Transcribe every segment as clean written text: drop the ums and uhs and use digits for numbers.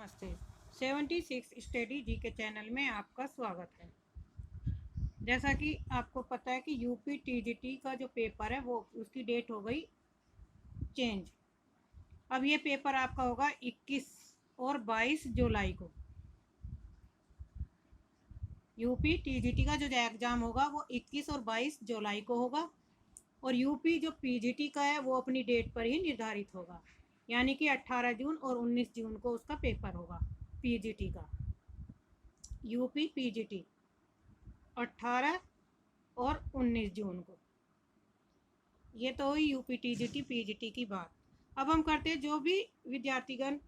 नमस्ते। 76 स्टडी जी के चैनल में आपका स्वागत है। जैसा कि आपको पता है कि यूपी टीजीटी का जो पेपर है वो उसकी डेट हो गई चेंज। अब ये पेपर आपका होगा 21 और 22 जुलाई को। यूपी टीजीटी का जो एग्ज़ाम होगा वो 21 और 22 जुलाई को होगा और यूपी जो पीजीटी का है वो अपनी डेट पर ही निर्धारित होगा, यानी कि 18 जून और 19 जून को उसका पेपर होगा पीजीटी का। यूपी पीजीटी 18 और 19 जून को। ये तो हुई यूपी टीजीटी पीजीटी की बात। अब हम करते हैं जो भी विद्यार्थीगण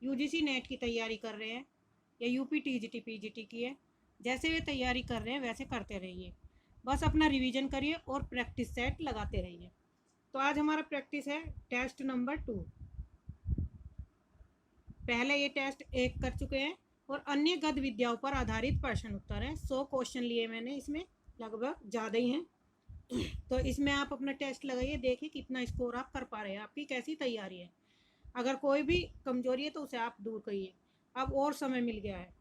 यूजीसी नेट की तैयारी कर रहे हैं या यूपी टीजीटी पीजीटी की है, जैसे वे तैयारी कर रहे हैं वैसे करते रहिए। बस अपना रिवीजन करिए और प्रैक्टिस सेट लगाते रहिए। तो आज हमारा प्रैक्टिस है टेस्ट नंबर 2। पहले ये टेस्ट 1 कर चुके हैं और अन्य गद्य विद्याओं पर आधारित प्रश्न उत्तर हैं। 100 क्वेश्चन लिए मैंने, इसमें लगभग ज़्यादा ही हैं। तो इसमें आप अपना टेस्ट लगाइए, देखिए कितना स्कोर आप कर पा रहे हैं, आपकी कैसी तैयारी है। अगर कोई भी कमजोरी है तो उसे आप दूर करिए। अब और समय मिल गया है।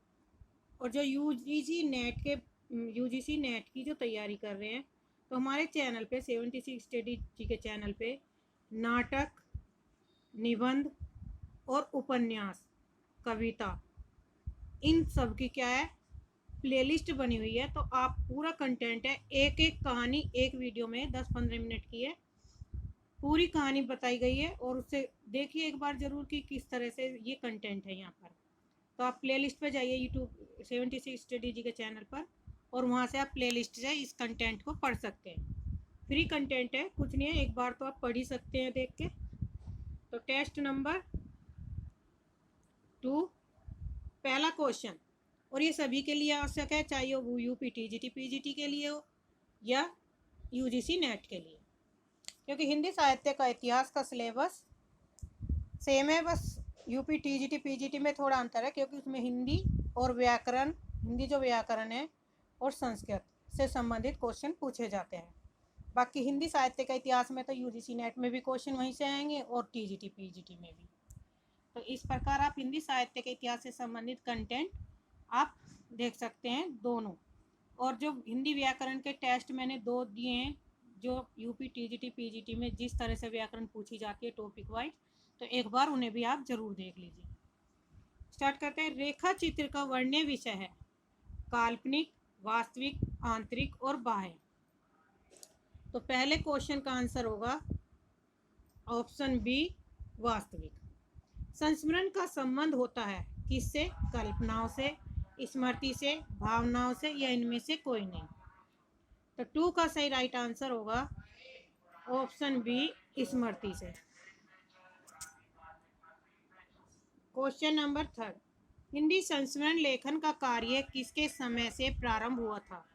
और जो यूजीसी नेट की जो तैयारी कर रहे हैं तो हमारे चैनल पे 76 स्टडी जी के चैनल पे नाटक, निबंध और उपन्यास, कविता, इन सब की क्या है प्लेलिस्ट बनी हुई है। तो आप पूरा कंटेंट है, एक एक कहानी एक वीडियो में 10-15 मिनट की है, पूरी कहानी बताई गई है और उससे देखिए एक बार ज़रूर कि किस तरह से ये कंटेंट है यहाँ पर। तो आप प्लेलिस्ट पे जाइए यूट्यूब 76 स्टडी जी के चैनल पर और वहाँ से आप प्लेलिस्ट से इस कंटेंट को पढ़ सकते हैं। फ्री कंटेंट है, कुछ नहीं है, एक बार तो आप पढ़ ही सकते हैं देख के। तो टेस्ट नंबर 2 पहला क्वेश्चन, और ये सभी के लिए आवश्यक है, चाहे वो यूपी टीजीटी पीजीटी के लिए हो या यूजीसी नेट के लिए, क्योंकि हिंदी साहित्य का इतिहास का सिलेबस सेम है। बस यूपी टीजीटी पीजीटी में थोड़ा अंतर है क्योंकि उसमें हिंदी और व्याकरण, हिंदी जो व्याकरण है और संस्कृत से संबंधित क्वेश्चन पूछे जाते हैं। बाकी हिंदी साहित्य का इतिहास में तो यूजीसी नेट में भी क्वेश्चन वहीं से आएंगे और टीजीटी पीजीटी में भी। तो इस प्रकार आप हिंदी साहित्य के इतिहास से संबंधित कंटेंट आप देख सकते हैं दोनों। और जो हिंदी व्याकरण के टेस्ट मैंने 2 दिए हैं, जो यूपी टीजीटी पीजीटी में जिस तरह से व्याकरण पूछी जाती है टॉपिक वाइज, तो एक बार उन्हें भी आप जरूर देख लीजिए। स्टार्ट करते हैं। रेखा चित्र का वर्ण्य विषय है काल्पनिक, वास्तविक, आंतरिक और बाह्य। तो पहले क्वेश्चन का आंसर होगा ऑप्शन बी, वास्तविक। संस्मरण का संबंध होता है किससे? कल्पनाओं से, स्मृति से, भावनाओं से या इनमें से कोई नहीं। तो 2 का सही राइट आंसर होगा ऑप्शन बी, स्मृति से। क्वेश्चन नंबर 3, हिंदी संस्मरण लेखन का कार्य किसके समय से प्रारंभ हुआ था?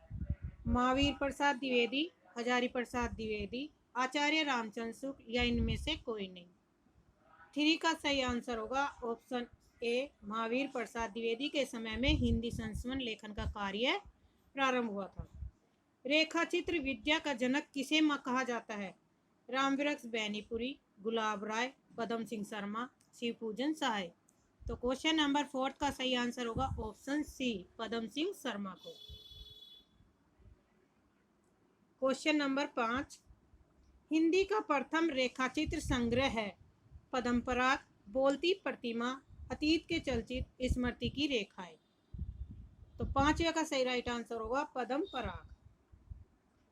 महावीर प्रसाद द्विवेदी, हजारी प्रसाद द्विवेदी, आचार्य रामचंद्र शुक्ल या इनमें से कोई नहीं। 3 का सही आंसर होगा ऑप्शन ए, महावीर प्रसाद द्विवेदी के समय में हिंदी संस्मरण लेखन का कार्य प्रारंभ हुआ था। रेखाचित्र विद्या का जनक किसे कहा जाता है? रामवृक्ष बैनीपुरी, गुलाब राय, पदम सिंह शर्मा, शिवपूजन सहाय। तो क्वेश्चन नंबर 4 का सही आंसर होगा ऑप्शन सी, पदम सिंह शर्मा को। क्वेश्चन नंबर 5, हिंदी का प्रथम रेखाचित्र संग्रह है पद्म पराग, बोलती प्रतिमा, अतीत के चलचित्र, स्मृति की रेखाएं। तो 5वें का सही राइट आंसर होगा पद्म पराग,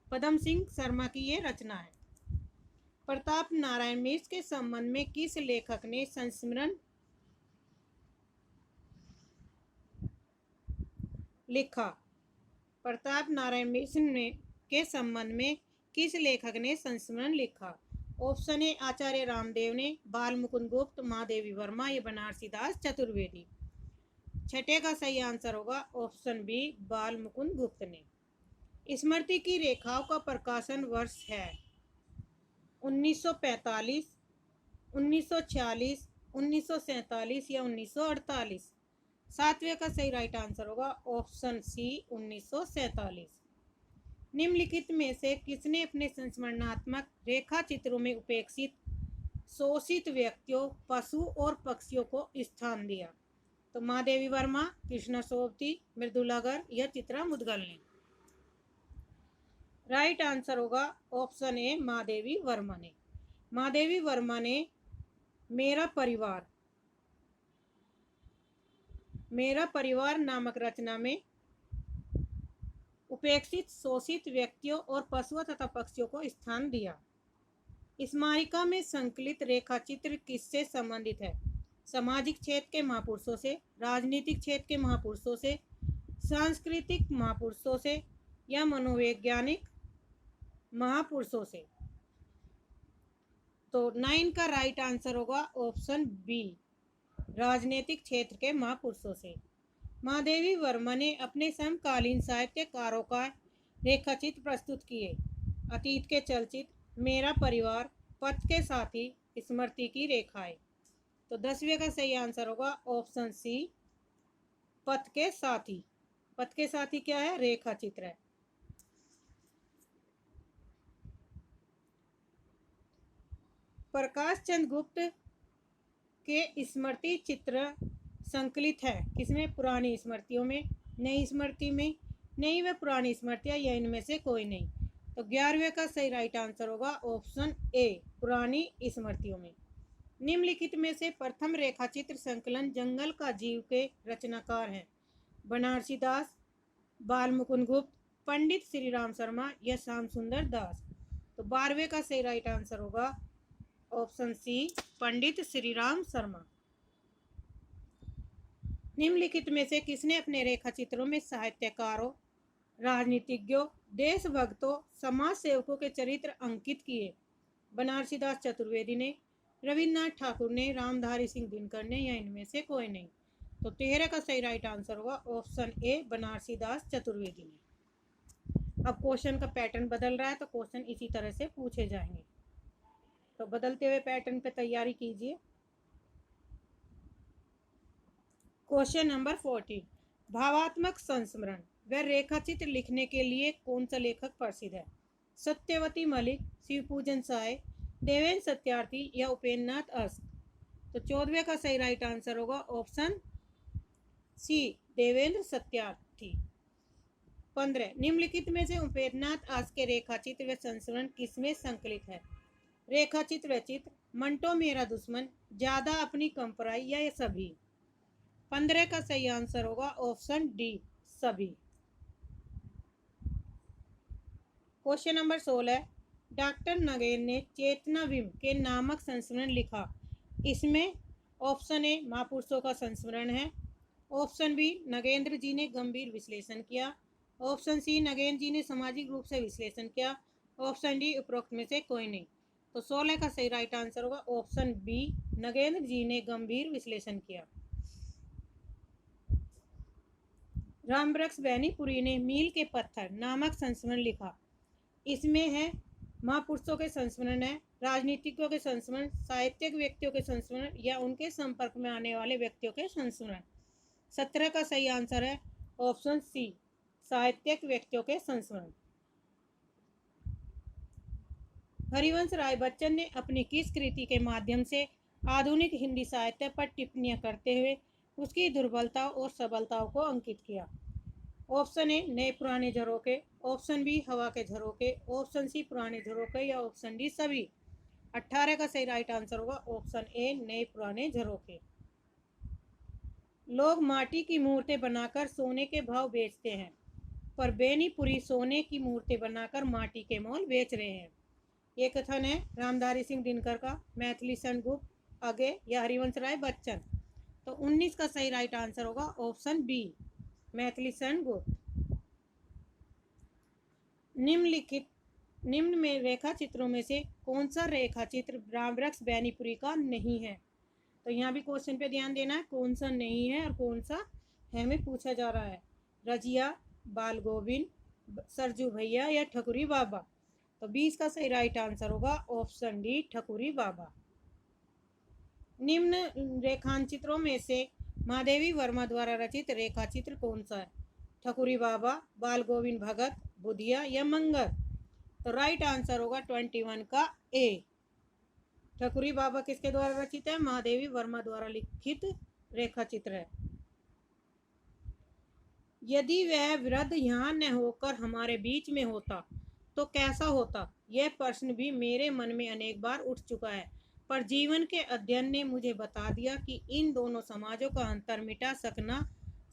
पदम सिंह शर्मा की ये रचना है। प्रताप नारायण मिश्र के संबंध में किस लेखक ने संस्मरण लिखा? प्रताप नारायण मिश्र ने के संबंध में किस लेखक ने संस्मरण लिखा? ऑप्शन ए, आचार्य रामदेव ने, बाल मुकुंद गुप्त, महादेवी वर्मा या बनारसी दास चतुर्वेदी। 6 का सही आंसर होगा ऑप्शन बी, बाल मुकुंद गुप्त ने। स्मृति की रेखाओं का प्रकाशन वर्ष है 1945, 1946, 1947 या 1948। 7वें का सही राइट आंसर होगा ऑप्शन सी, 1947। निम्नलिखित में से किसने अपने संस्मरणात्मक रेखा चित्रों में उपेक्षित, शोषित व्यक्तियों, पशु और पक्षियों को स्थान दिया? तो महादेवी वर्मा, कृष्णा सोबती, मृदुला गर्ग या चित्रा मुदगल ने। राइट आंसर होगा ऑप्शन ए महादेवी वर्मा ने। महादेवी वर्मा ने मेरा परिवार नामक रचना में उपेक्षित शोषित व्यक्तियों और पशुओं तथा पक्षियों को स्थान दिया। स्मारिका में संकलित रेखा चित्र किससे संबंधित है? सामाजिक क्षेत्र के महापुरुषों से, राजनीतिक क्षेत्र के महापुरुषों से, सांस्कृतिक महापुरुषों से या मनोवैज्ञानिक महापुरुषों से। तो 9 का राइट आंसर होगा ऑप्शन बी, राजनीतिक क्षेत्र के महापुरुषों से। महादेवी वर्मा ने अपने समकालीन साहित्यकारों का रेखाचित्र प्रस्तुत किए। अतीत के चलचित्र, मेरा परिवार, पथ के साथी, स्मृति की रेखाएं। तो 10वें का सही आंसर होगा ऑप्शन सी, पथ के साथी। पथ के साथी क्या है? रेखा चित्र है। प्रकाश चंद्र गुप्त के स्मृति चित्र संकलित है किसमें? पुरानी स्मृतियों में, नई स्मृति में, नई व पुरानी स्मृतियां या इनमें से कोई नहीं। तो 11वें का सही राइट आंसर होगा ऑप्शन ए, पुरानी स्मृतियों में। निम्नलिखित में से प्रथम रेखाचित्र संकलन जंगल का जीव के रचनाकार हैं? बनारसी दास, बाल मुकुंद गुप्त, पंडित श्री राम शर्मा या श्याम सुंदर दास। तो 12वें का सही राइट आंसर होगा ऑप्शन सी, पंडित श्री राम शर्मा। निम्नलिखित में से किसने अपने रेखा चित्रों में साहित्यकारों, राजनीतिज्ञों, देशभक्तों, समाज सेवकों के चरित्र अंकित किए? बनारसी दास चतुर्वेदी ने, रविन्द्रनाथ ठाकुर ने, रामधारी सिंह दिनकर ने या इनमें से कोई नहीं। तो 13 का सही राइट आंसर होगा ऑप्शन ए, बनारसी दास चतुर्वेदी ने। अब क्वेश्चन का पैटर्न बदल रहा है तो क्वेश्चन इसी तरह से पूछे जाएंगे, तो बदलते हुए पैटर्न पे तैयारी कीजिए। क्वेश्चन नंबर 14, भावात्मक संस्मरण व रेखाचित्र लिखने के लिए कौन सा लेखक प्रसिद्ध है? सत्यवती मलिक, शिवपूजन साय, देवेंद्र सत्यार्थी या उपेंद्र नाथ अस्क। तो 14वें का सही राइट आंसर होगा ऑप्शन सी, देवेंद्र सत्यार्थी। 15, निम्नलिखित में से उपेंद्र नाथ अस्क के रेखाचित्र व संस्मरण किसमें संकलित है? रेखाचित्र व चित्र, मंटो मेरा दुश्मन, ज्यादा अपनी कंपराई या ये सभी। 15 का सही आंसर होगा ऑप्शन डी, सभी। क्वेश्चन नंबर 16, डॉक्टर नगेन ने चेतना विम के नामक संस्मरण लिखा। इसमें ऑप्शन ए, महापुरुषों का संस्मरण है। ऑप्शन बी, नगेंद्र जी ने गंभीर विश्लेषण किया। ऑप्शन सी, नगेंद्र जी ने सामाजिक रूप से विश्लेषण किया। ऑप्शन डी, उपरोक्त में से कोई नहीं। तो 16 का सही राइट आंसर होगा ऑप्शन बी, नगेंद्र जी ने गंभीर विश्लेषण किया। रामवृक्ष बैनीपुरी ने मील के पत्थर नामक संस्मरण लिखा। इसमें है महापुरुषों के संस्मरण है, राजनीतिज्ञों के संस्मरण, साहित्यिक व्यक्तियों के संस्मरण या उनके संपर्क में आने वाले व्यक्तियों के संस्मरण। 17 का सही आंसर है ऑप्शन सी, साहित्यिक व्यक्तियों के संस्मरण। हरिवंश राय बच्चन ने अपनी किस कृति के माध्यम से आधुनिक हिंदी साहित्य पर टिप्पणियां करते हुए उसकी दुर्बलताओं और सबलताओं को अंकित किया? ऑप्शन ए, नए पुराने झरोके, ऑप्शन बी, हवा के झरोके, ऑप्शन सी, पुराने झरोके या ऑप्शन डी, सभी। 18 का सही राइट आंसर होगा ऑप्शन ए, नए पुराने झरोके। लोग माटी की मूर्तें बनाकर सोने के भाव बेचते हैं, पर बेनीपुरी सोने की मूर्तें बनाकर माटी के मोल बेच रहे हैं। ये कथन है रामधारी सिंह दिनकर का, मैथिली सन गुप्त, अगे या हरिवंश राय बच्चन। तो 19 का सही राइट आंसर होगा ऑप्शन बी, मैथिली सन गुप्त। निम्न में रेखा चित्रों में से कौन सा रेखा चित्र रामवृक्ष बैनीपुरी का नहीं है? तो यहाँ भी क्वेश्चन पे ध्यान देना है, कौन सा नहीं है और कौन सा है में पूछा जा रहा है। रजिया, बाल गोविंद, सरजू भैया या ठकुरी बाबा। तो 20 का सही राइट आंसर होगा ऑप्शन डी, ठकुरी बाबा। निम्न रेखांचित्रों में से महादेवी वर्मा द्वारा रचित रेखाचित्र कौन सा है? ठकुरी बाबा, बाल गोविंद भगत, बुधिया या मंगर। तो राइट आंसर होगा 21 का ए, ठकुरी बाबा किसके द्वारा रचित है? महादेवी वर्मा द्वारा लिखित रेखाचित्र है। यदि वह वृद्ध यहाँ न होकर हमारे बीच में होता तो कैसा होता? यह प्रश्न भी मेरे मन में अनेक बार उठ चुका है, पर जीवन के अध्ययन ने मुझे बता दिया कि इन दोनों समाजों का अंतर मिटा सकना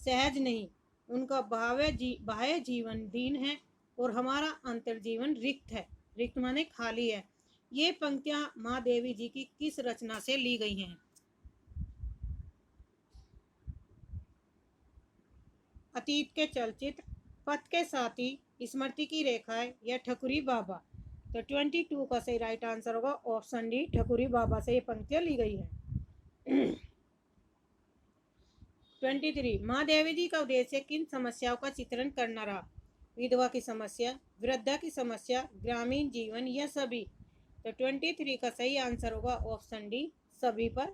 सहज नहीं। उनका बाह्य जीवन दीन है और हमारा अंतर्जीवन रिक्त है। रिक्त माने खाली है। ये पंक्तियां माँ देवी जी की किस रचना से ली गई हैं? अतीत के चलचित्र, पथ के साथी, स्मृति की रेखाएं या ठकुरी बाबा? तो 22 का सही राइट आंसर होगा ऑप्शन डी, ठकुरी बाबा से ये पंक्तियां ली गई हैं। 23 माँ देवी जी का उद्देश्य किन समस्याओं का चित्रण करना रहा? विधवा की समस्या, वृद्धा की समस्या, ग्रामीण जीवन या सभी? तो 23 का सही आंसर होगा ऑप्शन डी, सभी पर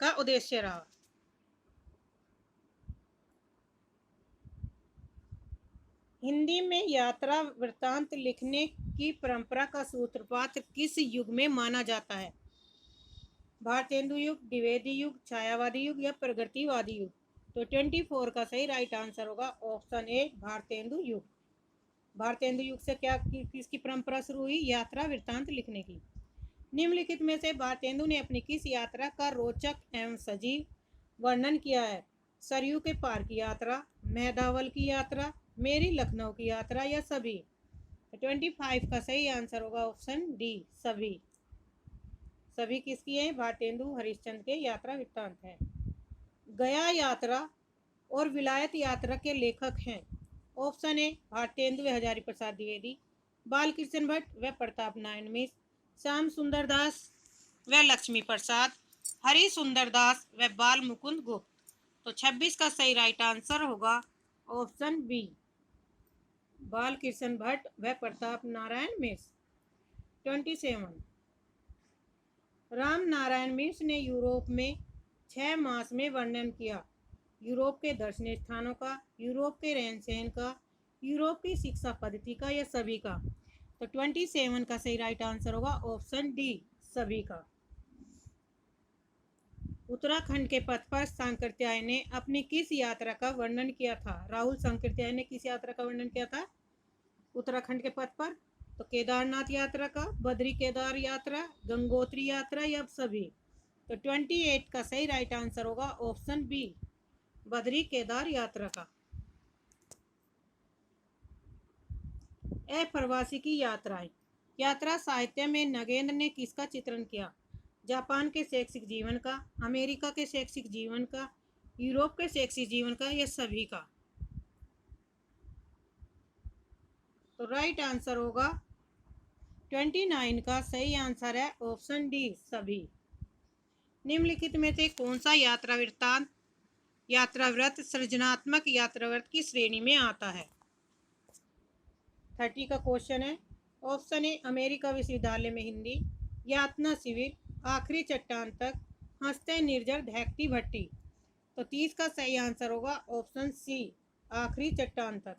का उद्देश्य रहा। हिंदी में यात्रा वृत्तांत लिखने की परंपरा का सूत्रपात किस युग में माना जाता है? भारतेंदु युग, द्विवेदी युग, छायावादी युग या प्रगतिवादी युग? तो 24 का सही राइट आंसर होगा ऑप्शन ए, भारतेंदु युग। भारतेंदु युग से क्या किसकी परंपरा शुरू हुई? यात्रा वृत्तांत लिखने की। निम्नलिखित में से भारतेंदु ने अपनी किस यात्रा का रोचक एवं सजीव वर्णन किया है? सरयू के पार की यात्रा, मेहदावल की यात्रा, मेरी लखनऊ की यात्रा या सभी? 25 का सही आंसर होगा ऑप्शन डी, सभी। सभी किसकी है? भारतेंदु हरिश्चंद्र के यात्रा वृत्तांत है। गया यात्रा और विलायत यात्रा के लेखक हैं? ऑप्शन ए, भारतेंदु व हजारी प्रसाद द्विवेदी, बाल कृष्ण भट्ट व प्रताप नारायण मिश्र, श्याम सुंदर दास व लक्ष्मी प्रसाद, हरि सुंदर दास व बाल मुकुंद गुप्त? तो 26 का सही राइट आंसर होगा ऑप्शन बी, बाल कृष्ण भट्ट व प्रताप नारायण मिश्र। 27 राम नारायण मिश्र ने यूरोप में 6 मास में वर्णन किया। यूरोप के दर्शनीय स्थानों का, यूरोप के रहन सहन का, यूरोप की शिक्षा पद्धति का या सभी का? तो 27 का सही राइट आंसर होगा ऑप्शन डी, सभी का। उत्तराखंड के पथ पर सांकृत्याय ने अपनी किस यात्रा का वर्णन किया था? राहुल सांकृत्याय ने किस यात्रा का वर्णन किया था उत्तराखंड के पथ पर? तो केदारनाथ यात्रा का, बद्री केदार यात्रा, गंगोत्री यात्रा या सभी? तो 28 का सही राइट आंसर होगा ऑप्शन बी, बद्री केदार यात्रा का। अप्रवासी की यात्राएं। यात्रा साहित्य में नगेंद्र ने किसका चित्रण किया? जापान के शैक्षिक जीवन का, अमेरिका के शैक्षिक जीवन का, यूरोप के शैक्षिक जीवन का या सभी का? तो राइट आंसर होगा 29 का सही आंसर है ऑप्शन डी, सभी। निम्नलिखित में से कौन सा यात्रा वृत्तांत यात्राव्रत सृजनात्मक यात्राव्रत की श्रेणी में आता है? 30 का क्वेश्चन है। ऑप्शन ए, अमेरिका विश्वविद्यालय में हिंदी, यातना शिविर, आखिरी चट्टान तक, हंसते निर्जर धैकती भट्टी? तो 30 का सही आंसर होगा ऑप्शन सी, आखिरी चट्टान तक।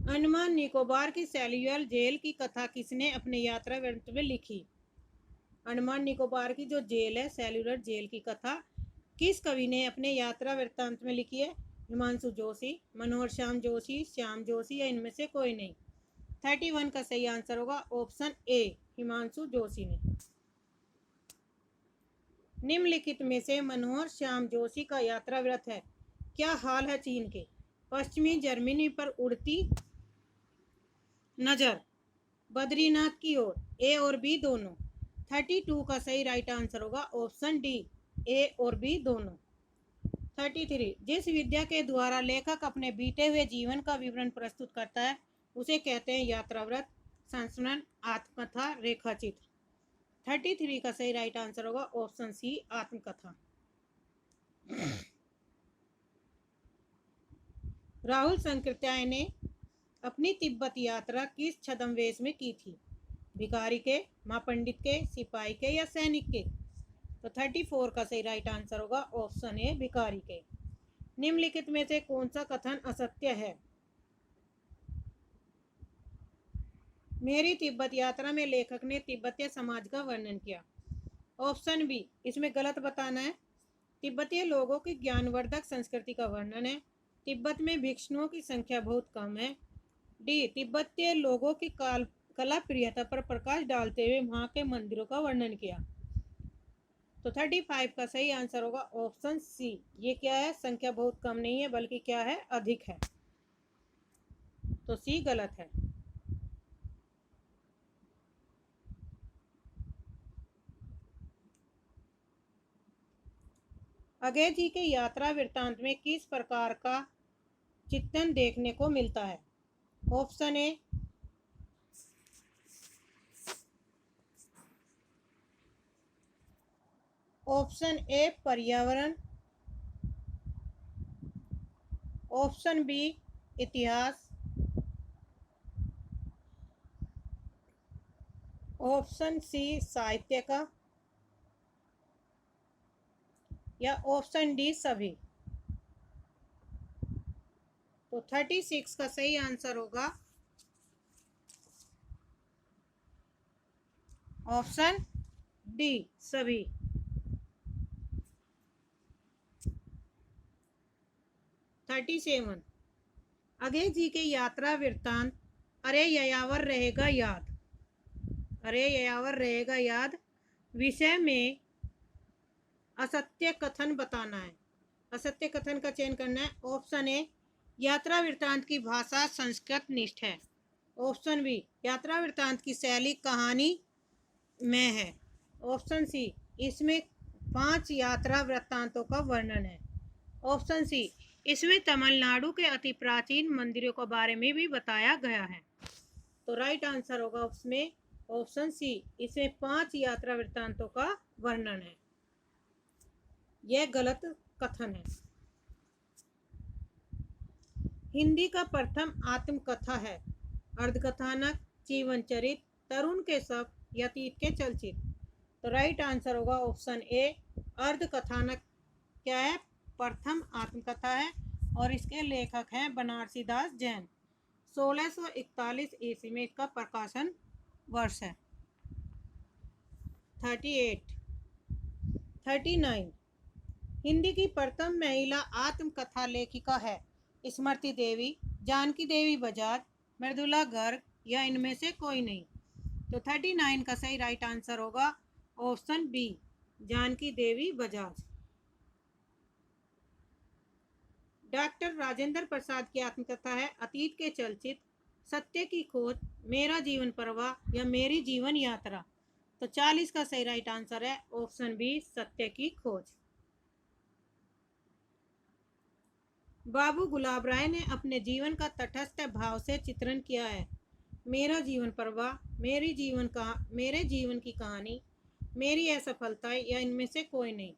अंडमान निकोबार की सेल्युलर जेल की कथा किसने अपने यात्रा वृत्त में लिखी? अंडमान निकोबार की जो जेल है, सेल्युलर जेल की कथा किस कवि ने अपने यात्रा वृत्तांत में लिखी है? हिमांशु जोशी, मनोहर श्याम जोशी, श्याम जोशी या इनमें से कोई नहीं? 31 का सही आंसर होगा ऑप्शन ए, हिमांशु जोशी ने। निम्नलिखित में से मनोहर श्याम जोशी का यात्रा व्रत है? क्या हाल है चीन के? पश्चिमी जर्मनी पर उड़ती नजर, बद्रीनाथ की ओर, ए और बी दोनों? 32 का सही राइट आंसर होगा ऑप्शन डी, ए और बी दोनों। 33 जिस विद्या के द्वारा लेखक अपने बीते हुए जीवन का विवरण प्रस्तुत करता है उसे कहते हैं यात्राव्रत, संस्मरण, आत्मकथा, रेखाचित्र? 33 का सही राइट आंसर होगा ऑप्शन सी, आत्मकथा। राहुल सांकृत्याय ने अपनी तिब्बत यात्रा किस छद्मवेश में की थी? भिखारी के, माँ पंडित के, सिपाही के या सैनिक के? तो 34 का सही राइट आंसर होगा ऑप्शन ए, भिखारी के। निम्नलिखित में से कौन सा कथन असत्य है? मेरी तिब्बत यात्रा में लेखक ने तिब्बतीय समाज का वर्णन किया। ऑप्शन बी, इसमें गलत बताना है। तिब्बतीय लोगों की ज्ञानवर्धक संस्कृति का वर्णन है। तिब्बत में भिक्षुओं की संख्या बहुत कम है। डी, तिब्बतीय लोगों की कला प्रियता पर प्रकाश डालते हुए वहां के मंदिरों का वर्णन किया। तो 35 का सही आंसर होगा ऑप्शन सी। ये क्या है? संख्या बहुत कम नहीं है बल्कि क्या है? अधिक है। तो सी गलत है। अगय जी के यात्रा वृत्तांत में किस प्रकार का चित्रण देखने को मिलता है? ऑप्शन ए, पर्यावरण, ऑप्शन बी इतिहास, ऑप्शन सी साहित्य का, या ऑप्शन डी सभी। तो 36 का सही आंसर होगा ऑप्शन डी सभी। 37, अगय जी के यात्रा वृत्तांत अरे ययावर रहेगा याद, अरे ययावर रहेगा याद विषय में असत्य कथन बताना है। असत्य कथन का चयन करना है। ऑप्शन ए, यात्रा वृत्तांत की भाषा संस्कृत निष्ठ है। ऑप्शन बी, यात्रा वृत्तांत की शैली कहानी में है। ऑप्शन सी, इसमें 5 यात्रा वृत्तांतों का वर्णन है। ऑप्शन सी, इसमें तमिलनाडु के अति प्राचीन मंदिरों के बारे में भी बताया गया है। तो राइट आंसर होगा उसमें ऑप्शन सी, इसमें 5 यात्रा वृत्तांतों का वर्णन है। यह गलत कथन है। हिंदी का प्रथम आत्मकथा है अर्धकथानक, जीवन चरित, तरुण के शब्द या अतीत के चलचित्र। तो राइट आंसर होगा ऑप्शन ए, अर्धकथानक क्या है? प्रथम आत्मकथा है और इसके लेखक हैं बनारसी दास जैन। 1641 ईस्वी में इसका प्रकाशन वर्ष है। 38, 39, हिंदी की प्रथम महिला आत्मकथा लेखिका है स्मृति देवी, जानकी देवी बजाज, मृदुला गर्ग या इनमें से कोई नहीं। तो 39 का सही राइट आंसर होगा ऑप्शन बी, जानकी देवी बजाज। डॉक्टर राजेंद्र प्रसाद की आत्मकथा है अतीत के चलचित्र, सत्य की खोज, मेरा जीवन प्रवाह या मेरी जीवन यात्रा। तो 40 का सही राइट आंसर है ऑप्शन बी, सत्य की खोज। बाबू गुलाब राय ने अपने जीवन का तटस्थ भाव से चित्रण किया है। मेरा जीवन प्रवाह, मेरे जीवन की कहानी, मेरी असफलता या इनमें से कोई नहीं।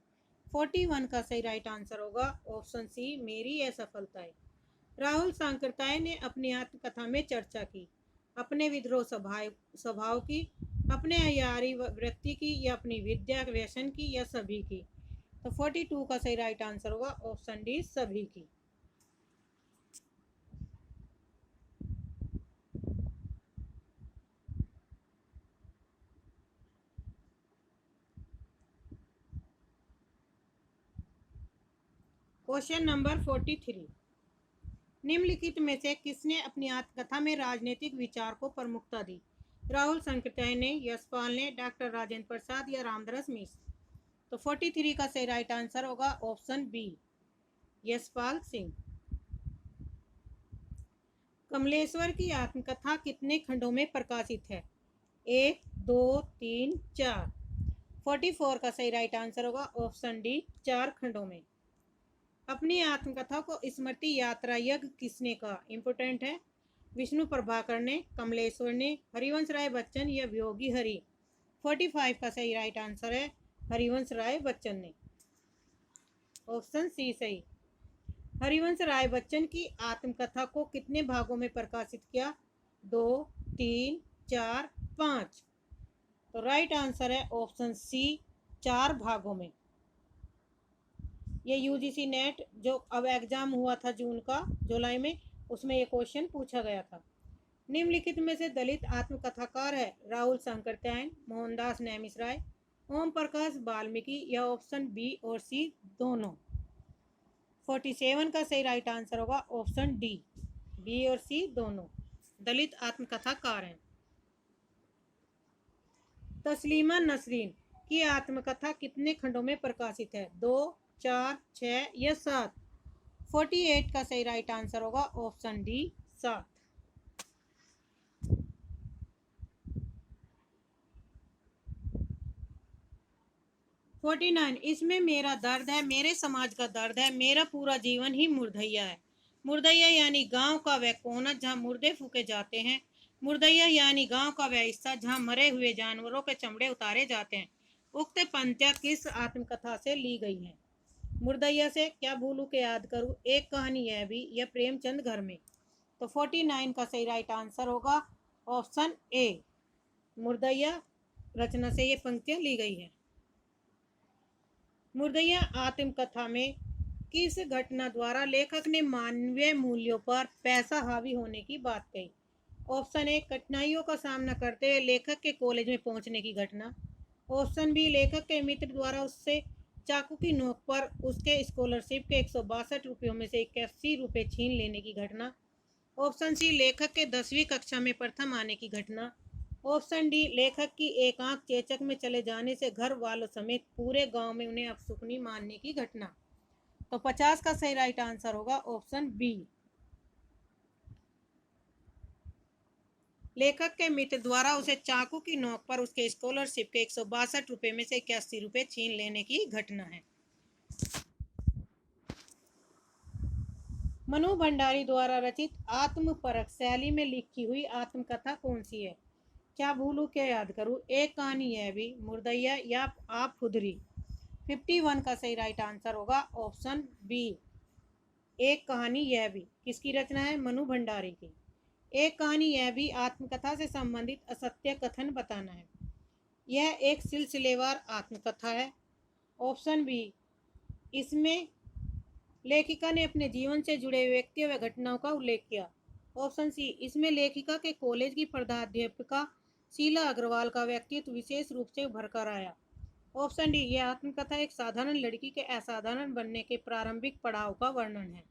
41 का सही राइट आंसर होगा ऑप्शन सी, मेरी असफलताएं। राहुल सांकृत्याय ने अपनी आत्मकथा में चर्चा की अपने विद्रोह स्वभाव की, अपने अयारी वृत्ति की या अपनी विद्या व्यसन की या सभी की। तो 42 का सही राइट आंसर होगा ऑप्शन डी, सभी की। क्वेश्चन नंबर 43, निम्नलिखित में से किसने अपनी आत्मकथा में राजनीतिक विचार को प्रमुखता दी? राहुल सांकृत्याय ने, यशपाल ने, डॉक्टर राजेंद्र प्रसाद या रामदास मिश्र। तो 43 का सही राइट आंसर होगा ऑप्शन बी, यशपाल सिंह। कमलेश्वर की आत्मकथा कितने खंडों में प्रकाशित है? 1, 2, 3, 4। 44 का सही राइट आंसर होगा ऑप्शन डी, 4 खंडों में। अपनी आत्मकथा को स्मृति यात्रा यज्ञ किसने कहा? इंपोर्टेंट है। विष्णु प्रभाकर ने, कमलेश्वर ने, हरिवंश राय बच्चन या वियोगी हरि। 45 का सही राइट आंसर है हरिवंश राय बच्चन ने। ऑप्शन सी सही। हरिवंश राय बच्चन की आत्मकथा को कितने भागों में प्रकाशित किया? 2, 3, 4, 5। तो राइट आंसर है ऑप्शन सी, 4 भागों में। ये यूजीसी नेट जो अब एग्जाम हुआ था जून का, जुलाई में, उसमें ये क्वेश्चन पूछा गया था। निम्नलिखित में से दलित आत्मकथाकार है राहुल सांकृत्यायन, मोहनदास नैमिष राय। ओम प्रकाश वाल्मीकि या ऑप्शन बी और सी दोनों। 47 का सही राइट आंसर होगा ऑप्शन डी, बी और सी दोनों दलित आत्मकथाकार हैं। तस्लीमा नसरीन की आत्मकथा कितने खंडों में प्रकाशित है? 2, 4, 6 या 7? 48 का सही राइट आंसर होगा ऑप्शन डी, 7। 49 इसमें मेरा दर्द है, मेरे समाज का दर्द है, मेरा पूरा जीवन ही मुर्दैया है। मुर्दैया यानी गांव का वह कोना जहां मुर्दे फूके जाते हैं। मुर्दैया यानी गांव का वह हिस्सा जहां मरे हुए जानवरों के चमड़े उतारे जाते हैं। उक्त पंक्तियां किस आत्मकथा से ली गई हैं? मुर्दैया से, क्या भूलू के याद करूं, एक कहानी यह भी, या प्रेमचंद घर में? तो 49 का सही राइट आंसर होगा ऑप्शन ए, मुर्दैया रचना से ये पंक्तियां ली गई है। मुर्दैया आत्मकथा में किस घटना द्वारा लेखक ने मानवीय मूल्यों पर पैसा हावी होने की बात कही? ऑप्शन ए, कठिनाइयों का सामना करते हुए लेखक के कॉलेज में पहुंचने की घटना। ऑप्शन बी, लेखक के मित्र द्वारा उससे चाकू की नोक पर उसके स्कॉलरशिप के 162 रुपयों में से 81 रुपये छीन लेने की घटना। ऑप्शन सी, लेखक के 10वीं कक्षा में प्रथम आने की घटना। ऑप्शन डी, लेखक की एक आंख चेचक में चले जाने से घर वालों समेत पूरे गांव में उन्हें अपशकुनी मानने की घटना। तो 50 का सही राइट आंसर होगा ऑप्शन बी, लेखक के मित्र द्वारा उसे चाकू की नोक पर उसके स्कॉलरशिप के 162 रुपये में से 81 रुपये छीन लेने की घटना है। मनु भंडारी द्वारा रचित आत्मपरक शैली में लिखी हुई आत्मकथा कौन सी है? क्या भूलू क्या याद करूं, एक कहानी यह भी, मुर्दैया या आप खुदरी? 51 का सही राइट आंसर होगा ऑप्शन बी, एक कहानी यह भी। किसकी रचना है? मनु भंडारी की। एक कहानी यह भी आत्मकथा से संबंधित असत्य कथन बताना है। यह एक सिलसिलेवार आत्मकथा है। ऑप्शन बी, इसमें लेखिका ने अपने जीवन से जुड़े व्यक्तियों व घटनाओं का उल्लेख किया। ऑप्शन सी, इसमें लेखिका के कॉलेज की प्रधानाध्यापिका शीला अग्रवाल का व्यक्तित्व विशेष रूप से उभर कर आया। ऑप्शन डी, यह आत्मकथा एक साधारण लड़की के असाधारण बनने के प्रारंभिक पड़ाव का वर्णन है।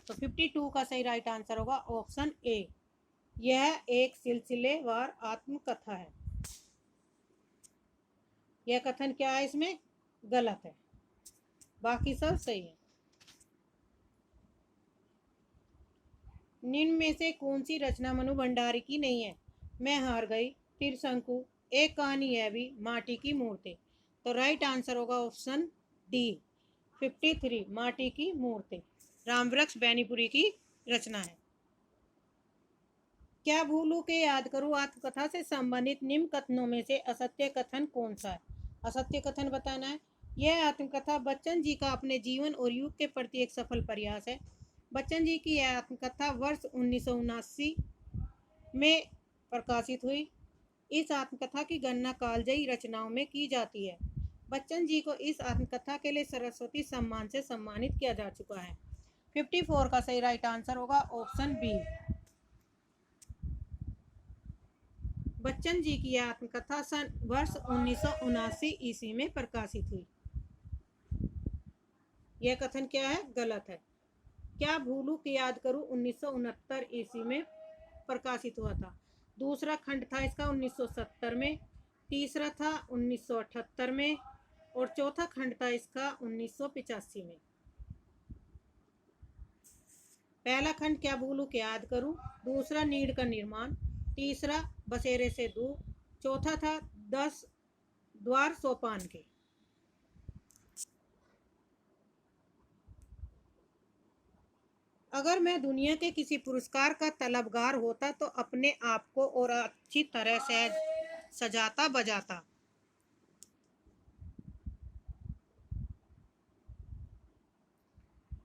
तो 52 का सही राइट आंसर होगा ऑप्शन ए, यह एक सिलसिलेवार आत्मकथा है। यह कथन क्या है इसमें? गलत है, बाकी सब सही है। निम्न में से कौन सी रचना मनु भंडारी की नहीं है? मैं हार गई, त्रिशंकु, एक कहानी यह भी, माटी की मूर्ति। तो राइट आंसर होगा ऑप्शन डी, 53, माटी की मूर्ति रामवृक्ष बैनीपुरी की रचना है। क्या भूलू के याद करूं आत्मकथा से संबंधित निम्न कथनों में से असत्य कथन कौन सा है? असत्य कथन बताना है। यह आत्मकथा बच्चन जी का अपने जीवन और युग के प्रति एक सफल प्रयास है। बच्चन जी की यह आत्मकथा वर्ष 1979 में प्रकाशित हुई। इस आत्मकथा की गणना कालजयी रचनाओं में की जाती है। बच्चन जी को इस आत्मकथा के लिए सरस्वती सम्मान से सम्मानित किया जा चुका है। 54 का सही राइट आंसर होगा ऑप्शन बी, बच्चन जी की यह आत्मकथा सन वर्ष 1979 ईस्वी में प्रकाशित हुई। यह कथन क्या है? गलत है। क्या भूलू की याद करूं 1969 ईस्वी में प्रकाशित हुआ था। दूसरा खंड था इसका 1970 में, तीसरा था 1978 में और चौथा खंड था इसका 1985 में। पहला खंड क्या भूलू के याद करूं, दूसरा नीड़ का निर्माण, तीसरा बसेरे से दूर, चौथा था 10 द्वार सोपान के। अगर मैं दुनिया के किसी पुरस्कार का तलबगार होता तो अपने आप को और अच्छी तरह से सजाता बजाता।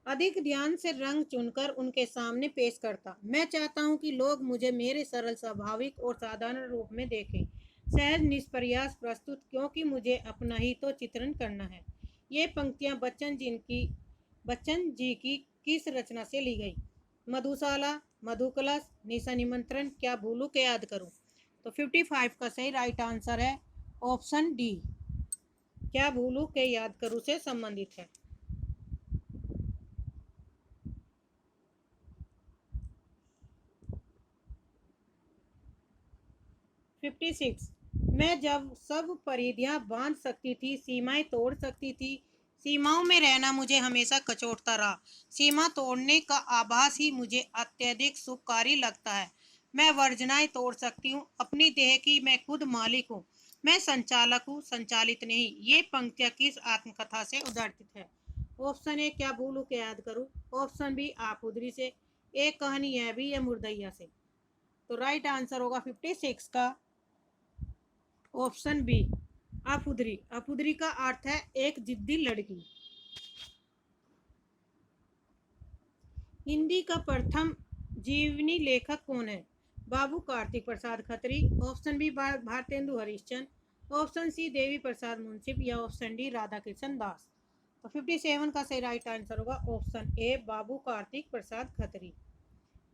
अधिक ध्यान से रंग चुनकर उनके सामने पेश करता। मैं चाहता हूं कि लोग मुझे मेरे सरल, स्वाभाविक और साधारण रूप में देखें, सहज निष्प्रयास प्रस्तुत, क्योंकि मुझे अपना ही तो चित्रण करना है। ये पंक्तियां बच्चन जी की किस रचना से ली गई? मधुशाला, मधुकलश, निशा निमंत्रण, क्या भूलू के याद करूं? तो 55 का सही राइट आंसर है ऑप्शन डी, क्या भूलू के याद करूँ से संबंधित है। 56। मैं जब सब परिधियां बांध सकती थी, सीमाएं तोड़ सकती थी, सीमाओं में रहना मुझे हमेशा कचोटता रहा। सीमा तोड़ने का आभास ही मुझे अत्यधिक सुखकारी लगता है। मैं वर्जनाएं तोड़ सकती हूँ, अपनी देह की मैं खुद मालिक हूँ। मैं संचालक हूँ, संचालित नहीं। ये पंक्तियां किस आत्मकथा से उद्धृत है? ऑप्शन ए क्या भूलू के याद करूँ, ऑप्शन बी आप उधरी से, एक कहानी यह भी है मुर्दैया से। तो राइट आंसर होगा 56 का ऑप्शन बी अफुदरी। अफुदरी का अर्थ है एक जिद्दी लड़की। हिंदी का प्रथम जीवनी लेखक कौन है? Babu Kartik Prasad Khatri, option B Bharatendu Harishchandra, option C Devi Prasad Munsif या ऑप्शन डी राधा कृष्ण दास। तो 57 का सही राइट आंसर होगा ऑप्शन ए बाबू कार्तिक प्रसाद खत्री।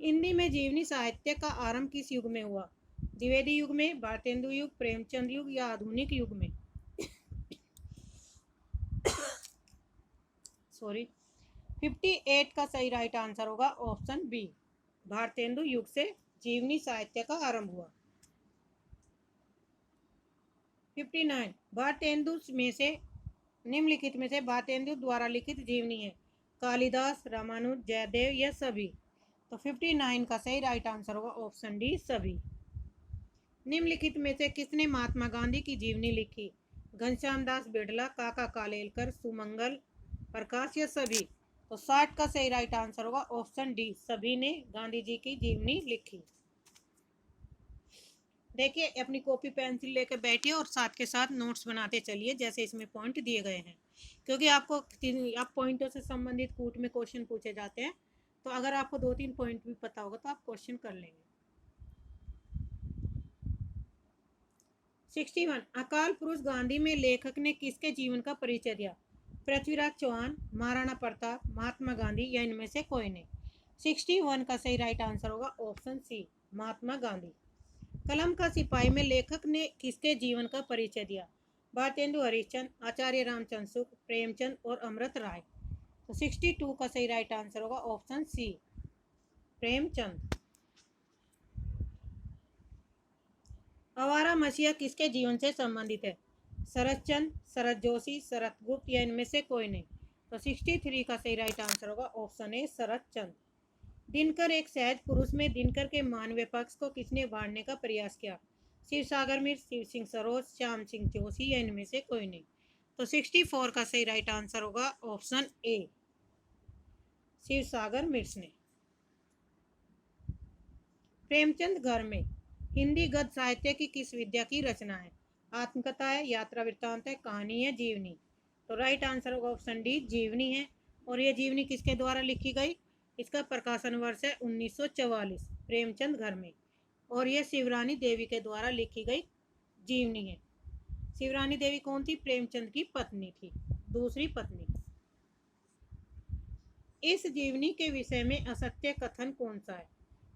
हिंदी में जीवनी साहित्य का आरंभ किस युग में हुआ? द्विवेदी युग में, भारतेंदु युग, प्रेमचंद युग या आधुनिक युग में? सॉरी, 58 का सही राइट आंसर होगा ऑप्शन बी, भारतेंदु युग से जीवनी साहित्य का आरंभ हुआ। 59 भारतेंदु में से निम्नलिखित में से भारतेंदु द्वारा लिखित जीवनी है? कालिदास, रामानुज, जयदेव या सभी? तो 59 का सही राइट आंसर होगा ऑप्शन डी सभी। निम्नलिखित में से किसने महात्मा गांधी की जीवनी लिखी? घनश्याम दास बिड़ला, काका कालेलकर, सुमंगल प्रकाश या सभी? तो 60 का सही राइट आंसर होगा ऑप्शन डी सभी ने गांधी जी की जीवनी लिखी। देखिए अपनी कॉपी पेंसिल लेकर बैठिए और साथ के साथ नोट्स बनाते चलिए जैसे इसमें पॉइंट दिए गए हैं, क्योंकि आपको आप पॉइंटों से संबंधित कूट में क्वेश्चन पूछे जाते हैं। तो अगर आपको 2-3 पॉइंट भी पता होगा तो आप क्वेश्चन कर लेंगे। 61 अकाल पुरुष गांधी में लेखक ने किसके जीवन का परिचय दिया? पृथ्वीराज चौहान, महाराणा प्रताप, महात्मा गांधी या इनमें से कोई नहीं? 61 का सही राइट आंसर होगा ऑप्शन सी महात्मा गांधी। कलम का सिपाही में लेखक ने किसके जीवन का परिचय दिया? भारतेंदु हरिश्चंद्र, आचार्य रामचंद्र शुक्ल, प्रेमचंद और अमृत राय। तो 62 का सही राइट आंसर होगा ऑप्शन सी प्रेमचंद। आवारा मसीहा किसके जीवन से संबंधित है? शरद चंद्र, शरद जोशी, शरद गुप्त या इनमें से कोई नहीं? तो 63 का सही राइट आंसर होगा ऑप्शन ए शरद चंद्र। दिनकर एक सहज पुरुष में दिनकर के मानवीय पक्ष को किसने उभारने का प्रयास किया? शिव सागर मिर्च, शिव सिंह सरोज, श्याम सिंह जोशी या इनमें से कोई नहीं? तो 64 का सही राइट आंसर होगा ऑप्शन ए शिव सागर मिर्च ने। प्रेमचंद घर में हिंदी गद्य साहित्य की किस विद्या की रचना है? आत्मकथा है, यात्रा वृत्तांत है, कहानी है, जीवनी? तो राइट आंसर होगा ऑप्शन डी जीवनी है। और यह जीवनी किसके द्वारा लिखी गई? इसका प्रकाशन वर्ष है 1944 प्रेमचंद घर में। और यह शिवरानी देवी के द्वारा लिखी गई जीवनी है। शिवरानी देवी कौन थी? प्रेमचंद की पत्नी थी, दूसरी पत्नी। इस जीवनी के विषय में असत्य कथन कौन सा है?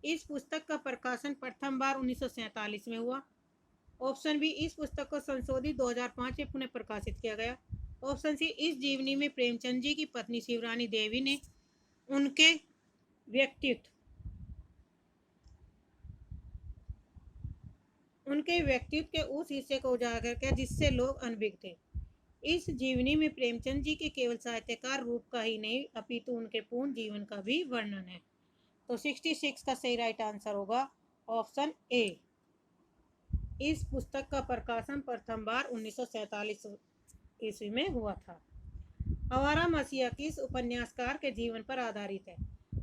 इस पुस्तक का प्रकाशन प्रथम बार 1947 में हुआ। ऑप्शन बी इस पुस्तक को संशोधित 2005 में पुनः प्रकाशित किया गया। ऑप्शन सी इस जीवनी में प्रेमचंद जी की पत्नी शिवरानी देवी ने उनके व्यक्तित्व के उस हिस्से को उजागर किया जिससे लोग अनभिज्ञ थे। इस जीवनी में प्रेमचंद जी के केवल साहित्यकार रूप का ही नहीं अपितु उनके पूर्ण जीवन का भी वर्णन है। तो 66 का सही राइट आंसर होगा ऑप्शन ए। इस पुस्तक का प्रकाशन प्रथम बार 1947 ईस्वी में हुआ था। आवारा मसीहा किस उपन्यासकार के जीवन पर आधारित है?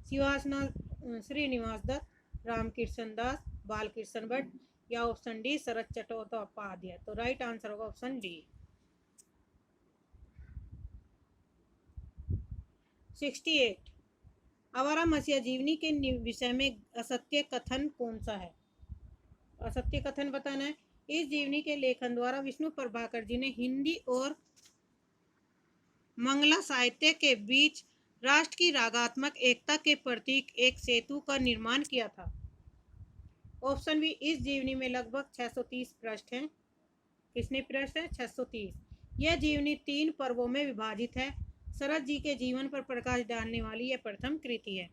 शिवासनाथ श्रीनिवास दत्त, रामकृष्ण दास, बालकृष्ण भट्ट या ऑप्शन डी शरद चट्टोपाध्याय? तो राइट आंसर होगा ऑप्शन डी। 68 आवारा मसीहा जीवनी के विषय में असत्य कथन कौन सा है? असत्य कथन बताना है। इस जीवनी के लेखन द्वारा विष्णु प्रभाकर जी ने हिंदी और मंगला साहित्य के बीच राष्ट्र की रागात्मक एकता के प्रतीक एक सेतु का निर्माण किया था। ऑप्शन बी इस जीवनी में लगभग 630 पृष्ठ हैं। कितने पृष्ठ हैं? 630। यह जीवनी 3 पर्वों में विभाजित है। शरद जी के जीवन पर प्रकाश डालने वाली यह प्रथम कृति है।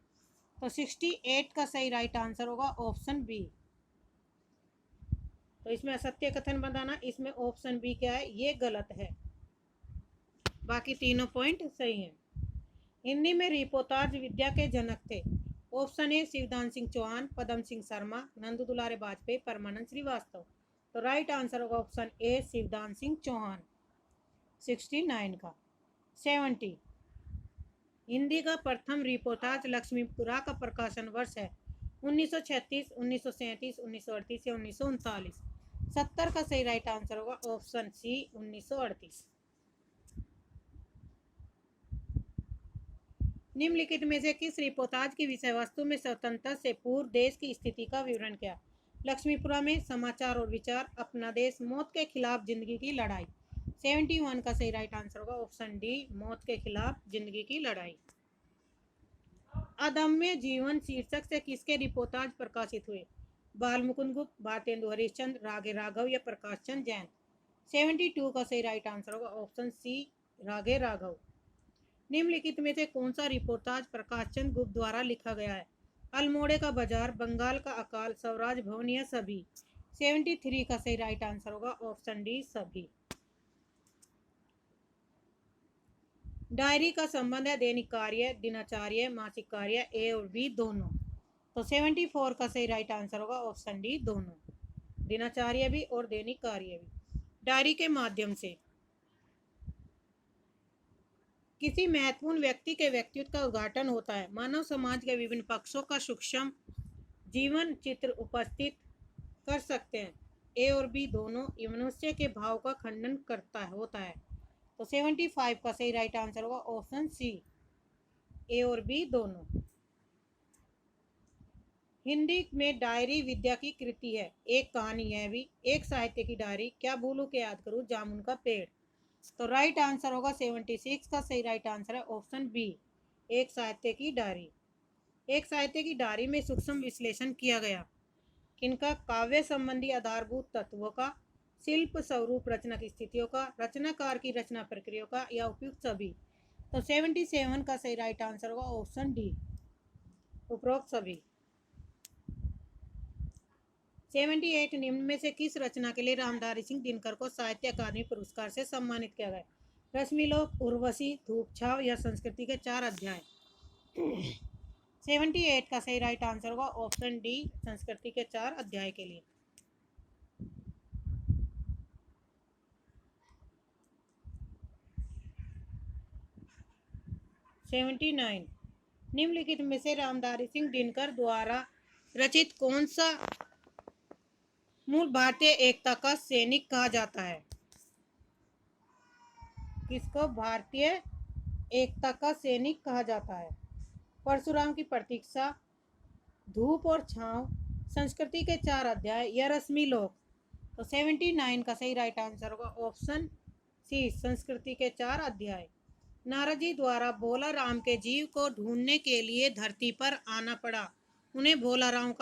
तो 68 का सही राइट आंसर होगा ऑप्शन बी। तो इसमें असत्य कथन बताना, इसमें ऑप्शन बी क्या है, ये गलत है, बाकी तीनों पॉइंट सही हैं। हिंदी में रिपोर्टाज विद्या के जनक थे। ऑप्शन ए शिवदान सिंह चौहान, पदम सिंह शर्मा, नंदू दुलारे वाजपेयी, परमानंद श्रीवास्तव। तो राइट आंसर होगा ऑप्शन ए शिवदान सिंह चौहान। 69 का 70 हिंदी का प्रथम रिपोर्टाज लक्ष्मीपुरा का प्रकाशन वर्ष है 1936, 1937, 1938 या 1939। 70 का सही राइट आंसर होगा ऑप्शन सी 1938। निम्नलिखित में से किस रिपोर्टाज की विषय वस्तु में स्वतंत्रता से पूर्व देश की स्थिति का विवरण किया? लक्ष्मीपुरा में समाचार और विचार, अपना देश, मौत के खिलाफ जिंदगी की लड़ाई। 71 का सही राइट आंसर होगा ऑप्शन डी मौत के खिलाफ जिंदगी की लड़ाई। अदम्य जीवन शीर्षक से किसके रिपोर्टाज प्रकाशित हुए? बाल मुकुंद गुप्त, भारतेंदु हरिश्चंद्र, रागे राघव या प्रकाश चंद जैन। 72 का सही राइट आंसर होगा ऑप्शन सी रागे राघव। निम्नलिखित में से कौन सा रिपोर्टाज प्रकाश चंद गुप्त द्वारा लिखा गया है? अल्मोड़े का बाजार, बंगाल का अकाल, स्वराज भवन या सभी। 73 का सही राइट आंसर होगा ऑप्शन डी सभी। डायरी का संबंध है दैनिक कार्य, दिनाचार्य, मासिक कार्य, ए और बी दोनों। तो 74 का सही राइट आंसर होगा ऑप्शन डी दोनों, दिनाचार्य भी और दैनिक कार्य भी। डायरी के माध्यम से किसी महत्वपूर्ण व्यक्ति के व्यक्तित्व का उद्घाटन होता है। मानव समाज के विभिन्न पक्षों का सूक्ष्म जीवन चित्र उपस्थित कर सकते हैं। ए और बी दोनों। मनुष्य के भाव का खंडन करता होता है। तो 75 का सही राइट आंसर होगा ऑप्शन सी ए और बी दोनों। हिंदी में डायरी विद्या की कृति है। एक कहानी है भी, एक साहित्य की डायरी, क्या भूलू के याद करूं, जामुन का पेड़। तो राइट आंसर होगा 76 का सही राइट आंसर है ऑप्शन बी एक साहित्य की डायरी। एक साहित्य की डायरी में सूक्ष्म विश्लेषण किया गया किनका? काव्य संबंधी आधारभूत तत्वों का, शिल्प स्वरूप रचना की स्थितियों का, रचनाकार की रचना प्रक्रिया का या उपयुक्त सभी। तो 77 का सही राइट आंसर होगा ऑप्शन डी उपरोक्त सभी। 78 निम्न में से किस रचना के लिए रामधारी सिंह दिनकर को साहित्य अकादमी पुरस्कार से सम्मानित किया गया? रश्मिलोक, उर्वशी, धूप छाव या संस्कृति के 4 अध्याय। 78 का सही राइट आंसर होगा ऑप्शन डी संस्कृति के 4 अध्याय के लिए। निम्नलिखित में से रामधारी सिंह दिनकर द्वारा रचित कौन सा मूल भारतीय एकता का सैनिक कहा जाता है? किसको भारतीय एकता का सैनिक कहा जाता है? परशुराम की प्रतीक्षा, धूप और छांव, संस्कृति के 4 अध्याय या रश्मिलोक। तो 79 का सही राइट आंसर होगा ऑप्शन सी संस्कृति के 4 अध्याय। नारद जी द्वारा भोला राम के जीव को ढूंढने के लिए धरती पर आना पड़ा। उन्हें भोला राम